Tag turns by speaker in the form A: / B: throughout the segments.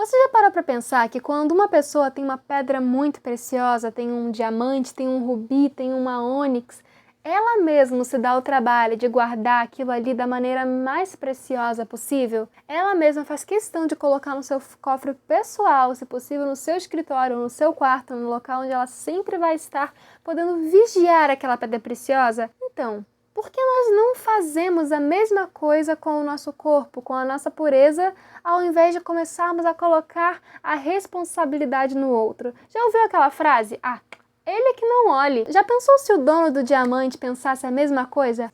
A: Você já parou para pensar que quando uma pessoa tem uma pedra muito preciosa, tem um diamante, tem um rubi, tem uma ônix, ela mesma se dá o trabalho de guardar aquilo ali da maneira mais preciosa possível? Ela mesma faz questão de colocar no seu cofre pessoal, se possível no seu escritório, no seu quarto, no local onde ela sempre vai estar, podendo vigiar aquela pedra preciosa? Então, por que nós não fazemos a mesma coisa com o nosso corpo, com a nossa pureza, ao invés de começarmos a colocar a responsabilidade no outro? Já ouviu aquela frase? Ele que não olhe. Já pensou se o dono do diamante pensasse a mesma coisa?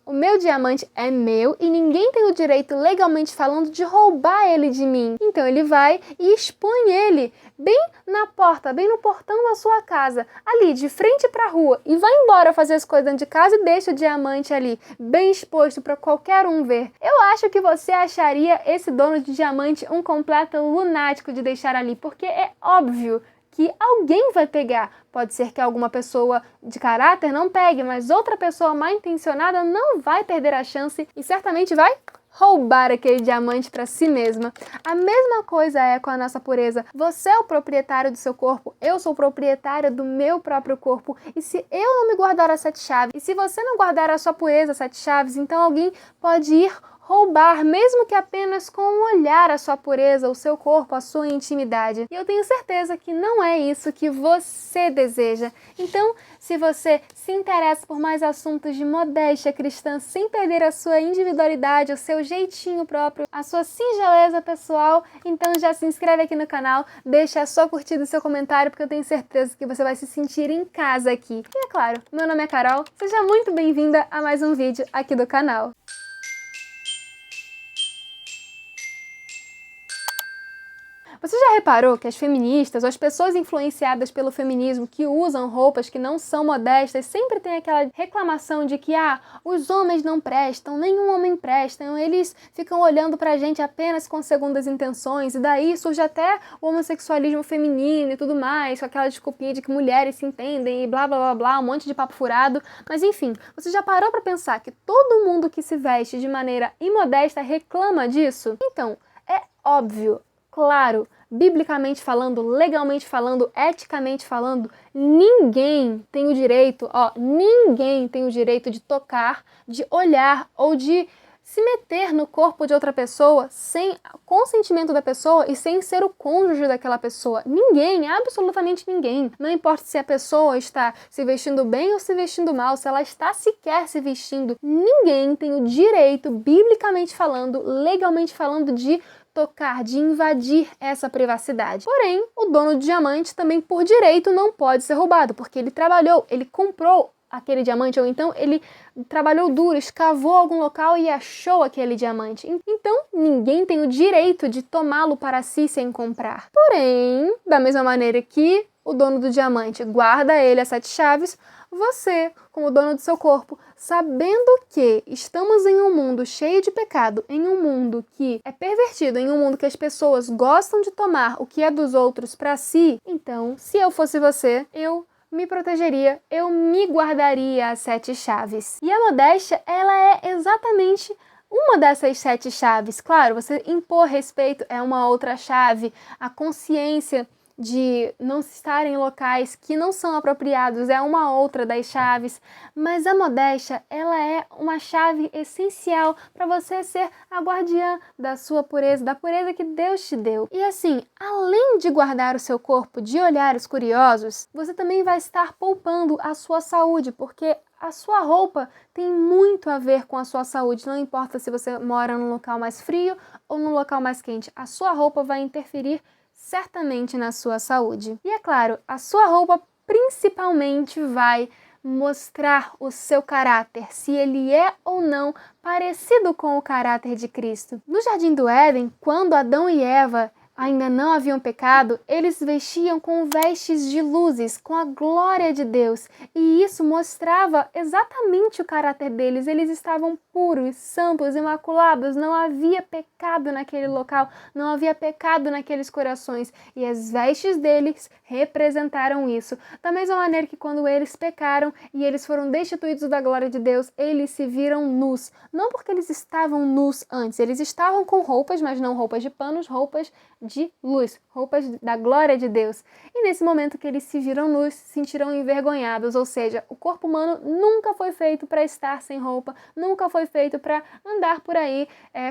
A: O meu diamante é meu e ninguém tem o direito, legalmente falando, de roubar ele de mim. Então ele vai e expõe ele bem na porta, bem no portão da sua casa, ali de frente para a rua, e vai embora fazer as coisas dentro de casa e deixa o diamante ali, bem exposto para qualquer um ver. Eu acho que você acharia esse dono de diamante um completo lunático de deixar ali, porque é óbvio que alguém vai pegar. Pode ser que alguma pessoa de caráter não pegue, mas outra pessoa mal intencionada não vai perder a chance e certamente vai roubar aquele diamante para si mesma. A mesma coisa é com a nossa pureza. Você é o proprietário do seu corpo, eu sou proprietária do meu próprio corpo. E se eu não me guardar as 7 chaves, e se você não guardar a sua pureza, as 7 chaves, então alguém pode ir roubar, mesmo que apenas com um olhar, a sua pureza, o seu corpo, a sua intimidade. E eu tenho certeza que não é isso que você deseja. Então, se você se interessa por mais assuntos de modéstia cristã, sem perder a sua individualidade, o seu jeitinho próprio, a sua singeleza pessoal, então já se inscreve aqui no canal, deixa a sua curtida e seu comentário, porque eu tenho certeza que você vai se sentir em casa aqui. E é claro, meu nome é Carol, seja muito bem-vinda a mais um vídeo aqui do canal. Você já reparou que as feministas, ou as pessoas influenciadas pelo feminismo que usam roupas que não são modestas, sempre tem aquela reclamação de que os homens não prestam, nenhum homem presta, eles ficam olhando pra gente apenas com segundas intenções, e daí surge até o homossexualismo feminino e tudo mais, com aquela desculpinha de que mulheres se entendem e blá blá blá blá, um monte de papo furado. Mas enfim, você já parou pra pensar que todo mundo que se veste de maneira imodesta reclama disso? Então, é óbvio, claro, biblicamente falando, legalmente falando, eticamente falando, ninguém tem o direito, ninguém tem o direito de tocar, de olhar ou de se meter no corpo de outra pessoa sem consentimento da pessoa e sem ser o cônjuge daquela pessoa. Ninguém, absolutamente ninguém. Não importa se a pessoa está se vestindo bem ou se vestindo mal, se ela está sequer se vestindo, ninguém tem o direito, biblicamente falando, legalmente falando, de tocar, de invadir essa privacidade. Porém, o dono do diamante também, por direito, não pode ser roubado, porque ele trabalhou, ele comprou aquele diamante, ou então ele trabalhou duro, escavou algum local e achou aquele diamante. Então, ninguém tem o direito de tomá-lo para si sem comprar. Porém, da mesma maneira que o dono do diamante guarda ele as 7 chaves, você, como dono do seu corpo, sabendo que estamos em um mundo cheio de pecado, em um mundo que é pervertido, em um mundo que as pessoas gostam de tomar o que é dos outros para si, então, se eu fosse você, eu me protegeria, eu me guardaria as 7 chaves. E a modéstia, ela é exatamente uma dessas 7 chaves. Claro, você impor respeito é uma outra chave, a consciência de não estar em locais que não são apropriados é uma outra das chaves, mas a modéstia, ela é uma chave essencial para você ser a guardiã da sua pureza, da pureza que Deus te deu. E assim, além de guardar o seu corpo de olhares curiosos, você também vai estar poupando a sua saúde, porque a sua roupa tem muito a ver com a sua saúde, não importa se você mora num local mais frio ou num local mais quente, a sua roupa vai interferir certamente na sua saúde. E é claro, a sua roupa principalmente vai mostrar o seu caráter, se ele é ou não parecido com o caráter de Cristo. No Jardim do Éden, quando Adão e Eva ainda não haviam pecado, eles vestiam com vestes de luzes, com a glória de Deus. E isso mostrava exatamente o caráter deles. Eles estavam puros, santos, imaculados. Não havia pecado naquele local, não havia pecado naqueles corações. E as vestes deles representaram isso. Da mesma maneira que quando eles pecaram e eles foram destituídos da glória de Deus, eles se viram nus. Não porque eles estavam nus antes, eles estavam com roupas, mas não roupas de panos, roupas de luz, roupas da glória de Deus. E nesse momento que eles se viram nus, se sentiram envergonhados, ou seja, o corpo humano nunca foi feito para estar sem roupa, nunca foi feito para andar por aí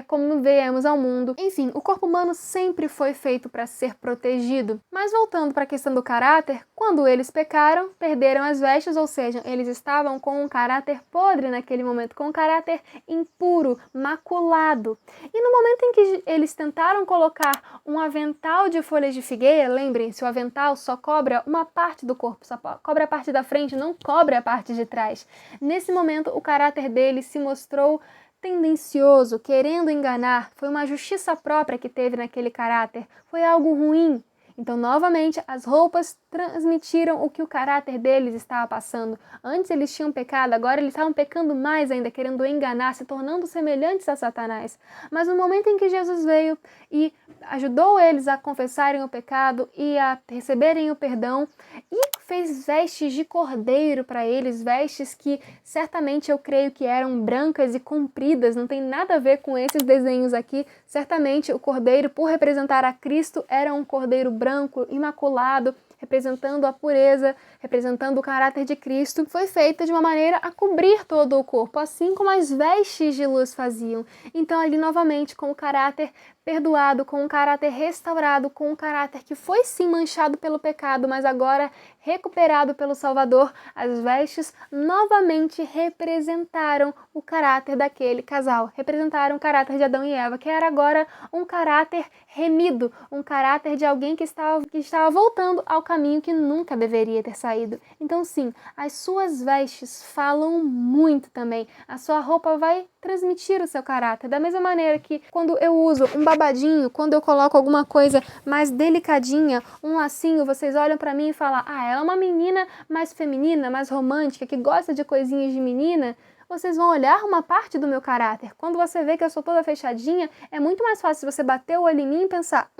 A: como viemos ao mundo. Enfim, o corpo humano sempre foi feito para ser protegido. Mas voltando para a questão do caráter, quando eles pecaram, perderam as vestes, ou seja, eles estavam com um caráter podre naquele momento, com um caráter impuro, maculado. E no momento em que eles tentaram colocar um avental de folhas de figueira, lembrem-se, o avental só cobre uma parte do corpo, só cobre a parte da frente, não cobre a parte de trás. Nesse momento, o caráter deles se mostrou tendencioso, querendo enganar. Foi uma justiça própria que teve naquele caráter, foi algo ruim. Então, novamente, as roupas transmitiram o que o caráter deles estava passando. Antes eles tinham pecado, agora eles estavam pecando mais ainda, querendo enganar, se tornando semelhantes a Satanás. Mas no momento em que Jesus veio e ajudou eles a confessarem o pecado e a receberem o perdão, e fez vestes de cordeiro para eles, vestes que certamente eu creio que eram brancas e compridas, não tem nada a ver com esses desenhos aqui. Certamente o cordeiro, por representar a Cristo, era um cordeiro branco, imaculado, representando a pureza, representando o caráter de Cristo, foi feita de uma maneira a cobrir todo o corpo, assim como as vestes de luz faziam. Então ali novamente com o caráter perdoado, com um caráter restaurado, com um caráter que foi sim manchado pelo pecado, mas agora recuperado pelo Salvador, as vestes novamente representaram o caráter daquele casal, representaram o caráter de Adão e Eva, que era agora um caráter remido, um caráter de alguém que estava voltando ao caminho que nunca deveria ter saído. Então sim, as suas vestes falam muito também, a sua roupa vai transmitir o seu caráter, da mesma maneira que quando eu uso um babadinho, quando eu coloco alguma coisa mais delicadinha, um lacinho, vocês olham pra mim e falam, ela é uma menina mais feminina, mais romântica, que gosta de coisinhas de menina. Vocês vão olhar uma parte do meu caráter. Quando você vê que eu sou toda fechadinha, é muito mais fácil você bater o olho em mim e pensar,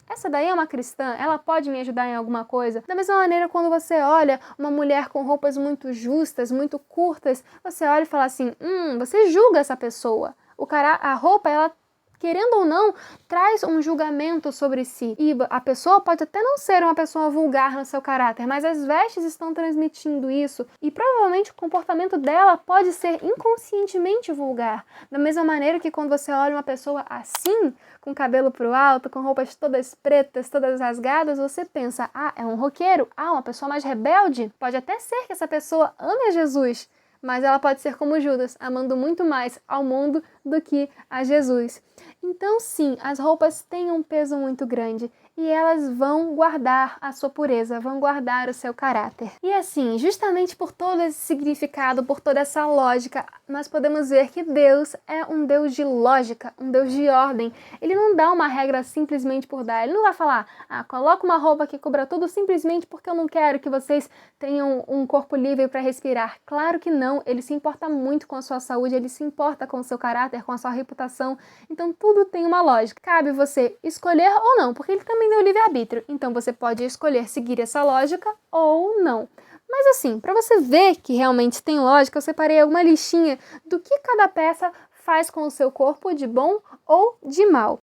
A: essa daí é uma cristã, ela pode me ajudar em alguma coisa. Da mesma maneira, quando você olha uma mulher com roupas muito justas, muito curtas, você olha e fala assim, você julga essa pessoa. A roupa, ela, querendo ou não, traz um julgamento sobre si. E a pessoa pode até não ser uma pessoa vulgar no seu caráter, mas as vestes estão transmitindo isso. E provavelmente o comportamento dela pode ser inconscientemente vulgar. Da mesma maneira que quando você olha uma pessoa assim, com cabelo pro alto, com roupas todas pretas, todas rasgadas, você pensa, é um roqueiro, uma pessoa mais rebelde. Pode até ser que essa pessoa ame a Jesus, mas ela pode ser como Judas, amando muito mais ao mundo do que a Jesus. Então sim, as roupas têm um peso muito grande e elas vão guardar a sua pureza, vão guardar o seu caráter. E assim, justamente por todo esse significado, por toda essa lógica, nós podemos ver que Deus é um Deus de lógica, um Deus de ordem. Ele não dá uma regra simplesmente por dar. Ele não vai falar, coloca uma roupa que cubra tudo simplesmente porque eu não quero que vocês tenham um corpo livre para respirar. Claro que não, ele se importa muito com a sua saúde, ele se importa com o seu caráter, com a sua reputação. Então tudo tem uma lógica. Cabe você escolher ou não, porque ele também deu livre-arbítrio. Então você pode escolher seguir essa lógica ou não. Mas assim, para você ver que realmente tem lógica, eu separei alguma listinha do que cada peça faz com o seu corpo de bom ou de mal.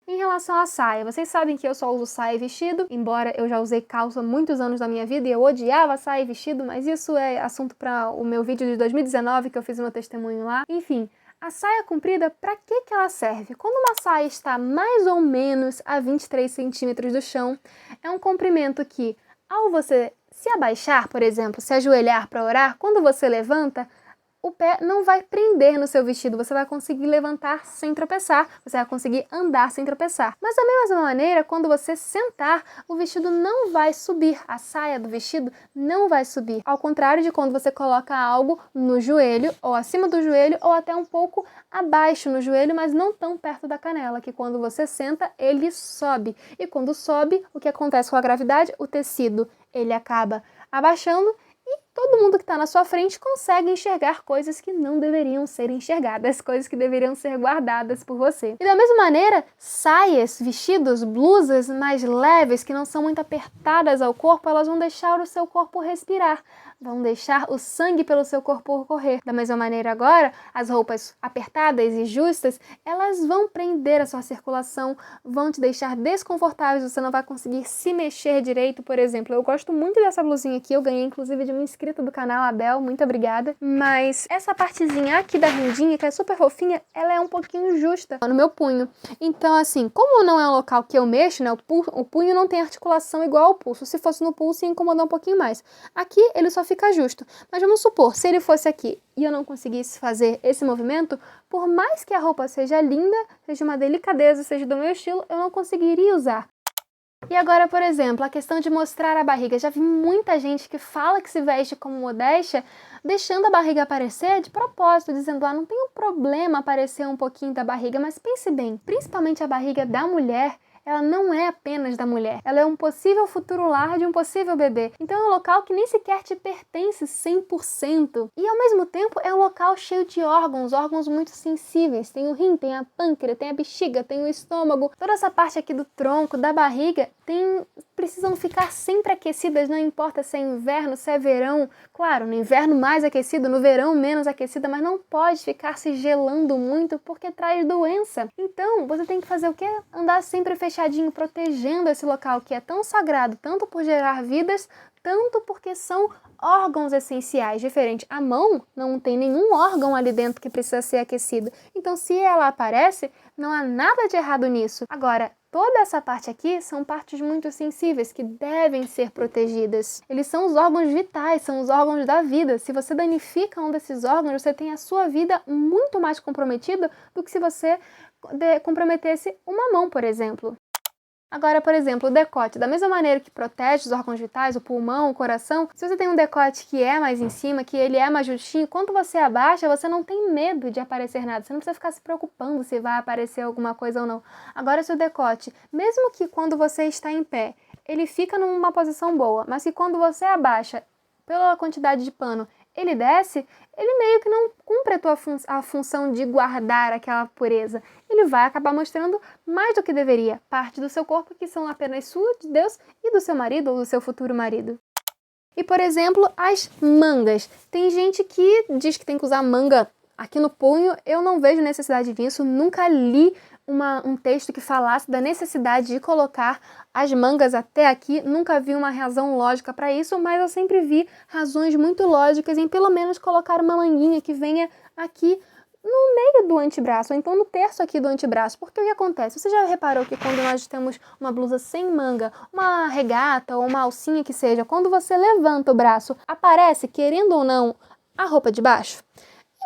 A: Em relação à saia, vocês sabem que eu só uso saia e vestido, embora eu já usei calça muitos anos da minha vida e eu odiava saia e vestido, mas isso é assunto para o meu vídeo de 2019, que eu fiz meu testemunho lá. Enfim, a saia comprida, para que ela serve? Quando uma saia está mais ou menos a 23 centímetros do chão, é um comprimento que, ao você se abaixar, por exemplo, se ajoelhar para orar, quando você levanta, o pé não vai prender no seu vestido, você vai conseguir levantar sem tropeçar, você vai conseguir andar sem tropeçar. Mas da mesma maneira, quando você sentar, o vestido não vai subir, a saia do vestido não vai subir. Ao contrário de quando você coloca algo no joelho, ou acima do joelho, ou até um pouco abaixo no joelho, mas não tão perto da canela, que quando você senta, ele sobe. E quando sobe, o que acontece com a gravidade? O tecido, ele acaba abaixando, e todo mundo que está na sua frente consegue enxergar coisas que não deveriam ser enxergadas, coisas que deveriam ser guardadas por você. E da mesma maneira, saias, vestidos, blusas mais leves, que não são muito apertadas ao corpo, elas vão deixar o seu corpo respirar. vão deixar o sangue pelo seu corpo correr. Da mesma maneira agora, as roupas apertadas e justas, elas vão prender a sua circulação, vão te deixar desconfortáveis, você não vai conseguir se mexer direito, por exemplo. Eu gosto muito dessa blusinha aqui, eu ganhei inclusive de uma inscrita do canal, Abel, muito obrigada. Mas essa partezinha aqui da rendinha, que é super fofinha, ela é um pouquinho justa no meu punho. Então assim, como não é um local que eu mexo, né, o punho não tem articulação igual ao pulso. Se fosse no pulso, ia incomodar um pouquinho mais. Aqui ele só fica justo. Mas vamos supor, se ele fosse aqui e eu não conseguisse fazer esse movimento, por mais que a roupa seja linda, seja uma delicadeza, seja do meu estilo, eu não conseguiria usar. E agora, por exemplo, a questão de mostrar a barriga. Já vi muita gente que fala que se veste como modéstia, deixando a barriga aparecer de propósito, dizendo, não tem um problema aparecer um pouquinho da barriga, mas pense bem, principalmente a barriga da mulher, ela não é apenas da mulher, ela é um possível futuro lar de um possível bebê. Então é um local que nem sequer te pertence 100%. E ao mesmo tempo é um local cheio de órgãos muito sensíveis. Tem o rim, tem a pâncreas, tem a bexiga, tem o estômago. Toda essa parte aqui do tronco, da barriga, precisam ficar sempre aquecidas, não importa se é inverno, se é verão. Claro, no inverno mais aquecido, no verão menos aquecida, mas não pode ficar se gelando muito porque traz doença. Então, você tem que fazer o quê? Andar sempre fechadinho, protegendo esse local que é tão sagrado, tanto por gerar vidas, tanto porque são órgãos essenciais. Diferente, a mão não tem nenhum órgão ali dentro que precisa ser aquecido. Então, se ela aparece, não há nada de errado nisso. Agora, toda essa parte aqui são partes muito sensíveis que devem ser protegidas. Eles são os órgãos vitais, são os órgãos da vida. Se você danifica um desses órgãos, você tem a sua vida muito mais comprometida do que se você comprometesse uma mão, por exemplo. Agora, por exemplo, o decote, da mesma maneira que protege os órgãos vitais, o pulmão, o coração, se você tem um decote que é mais em cima, que ele é mais justinho, quando você abaixa, você não tem medo de aparecer nada, você não precisa ficar se preocupando se vai aparecer alguma coisa ou não. Agora, se o decote, mesmo que quando você está em pé, ele fica numa posição boa, mas que quando você abaixa, pela quantidade de pano, ele desce, ele meio que não cumpre a função de guardar aquela pureza. Ele vai acabar mostrando mais do que deveria, parte do seu corpo que são apenas sua, de Deus, e do seu marido ou do seu futuro marido. E, por exemplo, as mangas. Tem gente que diz que tem que usar manga aqui no punho, eu não vejo necessidade disso, nunca li um texto que falasse da necessidade de colocar as mangas até aqui, nunca vi uma razão lógica para isso, mas eu sempre vi razões muito lógicas em pelo menos colocar uma manguinha que venha aqui no meio do antebraço, ou então no terço aqui do antebraço, porque o que acontece? Você já reparou que quando nós temos uma blusa sem manga, uma regata ou uma alcinha que seja, quando você levanta o braço, aparece, querendo ou não, a roupa de baixo?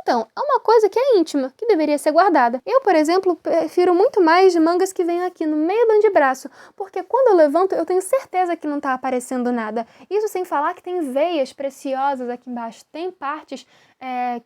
A: Então, é uma coisa que é íntima, que deveria ser guardada. Eu, por exemplo, prefiro muito mais mangas que vêm aqui no meio do antebraço, porque quando eu levanto, eu tenho certeza que não está aparecendo nada. Isso sem falar que tem veias preciosas aqui embaixo, tem partes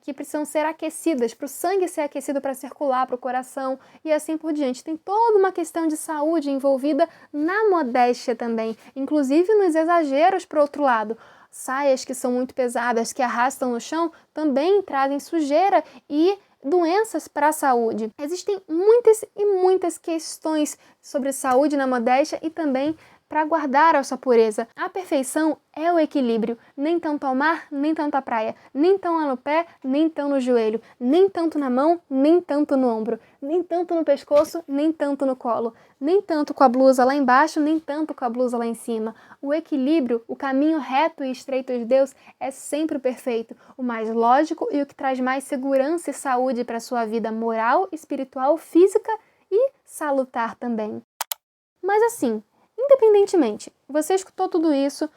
A: que precisam ser aquecidas, para o sangue ser aquecido para circular para o coração e assim por diante. Tem toda uma questão de saúde envolvida na modéstia também, inclusive nos exageros para o outro lado. Saias que são muito pesadas, que arrastam no chão, também trazem sujeira e doenças para a saúde. Existem muitas e muitas questões sobre saúde na modéstia e também para guardar a sua pureza. A perfeição é o equilíbrio, nem tanto ao mar, nem tanto à praia, nem tão lá no pé, nem tão no joelho, nem tanto na mão, nem tanto no ombro, nem tanto no pescoço, nem tanto no colo, nem tanto com a blusa lá embaixo, nem tanto com a blusa lá em cima. O equilíbrio, o caminho reto e estreito de Deus é sempre o perfeito, o mais lógico e o que traz mais segurança e saúde para a sua vida moral, espiritual, física e salutar também. Mas assim, independentemente, você escutou tudo isso,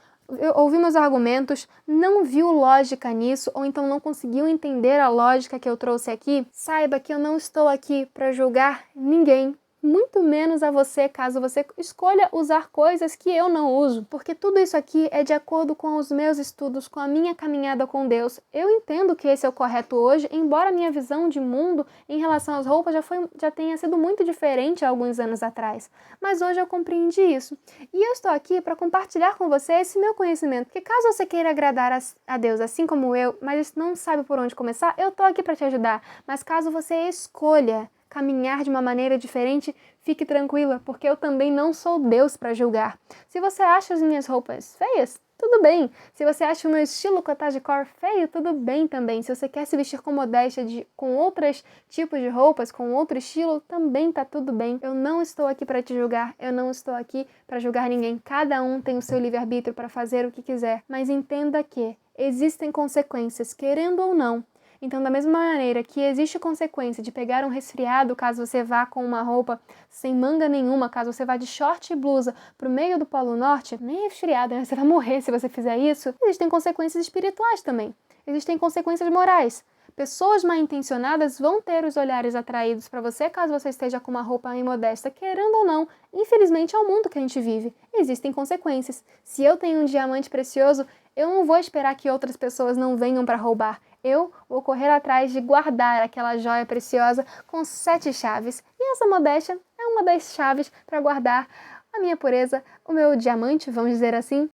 A: ouviu meus argumentos, não viu lógica nisso, ou então não conseguiu entender a lógica que eu trouxe aqui, saiba que eu não estou aqui para julgar ninguém, muito menos a você, caso você escolha usar coisas que eu não uso, porque tudo isso aqui é de acordo com os meus estudos, com a minha caminhada com Deus. Eu entendo que esse é o correto hoje, embora a minha visão de mundo em relação às roupas já tenha sido muito diferente há alguns anos atrás, mas hoje eu compreendi isso. E eu estou aqui para compartilhar com você esse meu conhecimento, porque caso você queira agradar a Deus, assim como eu, mas não sabe por onde começar, eu estou aqui para te ajudar. Mas caso você escolha caminhar de uma maneira diferente, fique tranquila, porque eu também não sou Deus para julgar. Se você acha as minhas roupas feias, tudo bem. Se você acha o meu estilo cottagecore feio, tudo bem também. Se você quer se vestir com modéstia, com outros tipos de roupas, com outro estilo, também tá tudo bem. Eu não estou aqui para te julgar, eu não estou aqui para julgar ninguém. Cada um tem o seu livre-arbítrio para fazer o que quiser. Mas entenda que existem consequências, querendo ou não. Então, da mesma maneira que existe consequência de pegar um resfriado caso você vá com uma roupa sem manga nenhuma, caso você vá de short e blusa pro meio do Polo Norte, nem resfriado, né? Você vai morrer se você fizer isso. Existem consequências espirituais também. Existem consequências morais. Pessoas mal intencionadas vão ter os olhares atraídos para você caso você esteja com uma roupa imodesta, querendo ou não. Infelizmente é o mundo que a gente vive. Existem consequências. Se eu tenho um diamante precioso, eu não vou esperar que outras pessoas não venham para roubar. Eu vou correr atrás de guardar aquela joia preciosa com 7 chaves. E essa modéstia é uma das chaves para guardar a minha pureza, o meu diamante, vamos dizer assim.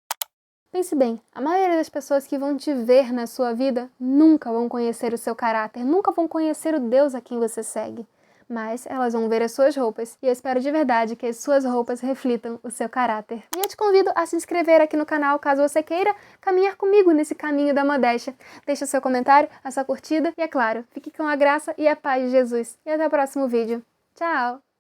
A: Pense bem, a maioria das pessoas que vão te ver na sua vida nunca vão conhecer o seu caráter, nunca vão conhecer o Deus a quem você segue. Mas elas vão ver as suas roupas, e eu espero de verdade que as suas roupas reflitam o seu caráter. E eu te convido a se inscrever aqui no canal caso você queira caminhar comigo nesse caminho da modéstia. Deixe o seu comentário, a sua curtida e, é claro, fique com a graça e a paz de Jesus. E até o próximo vídeo. Tchau!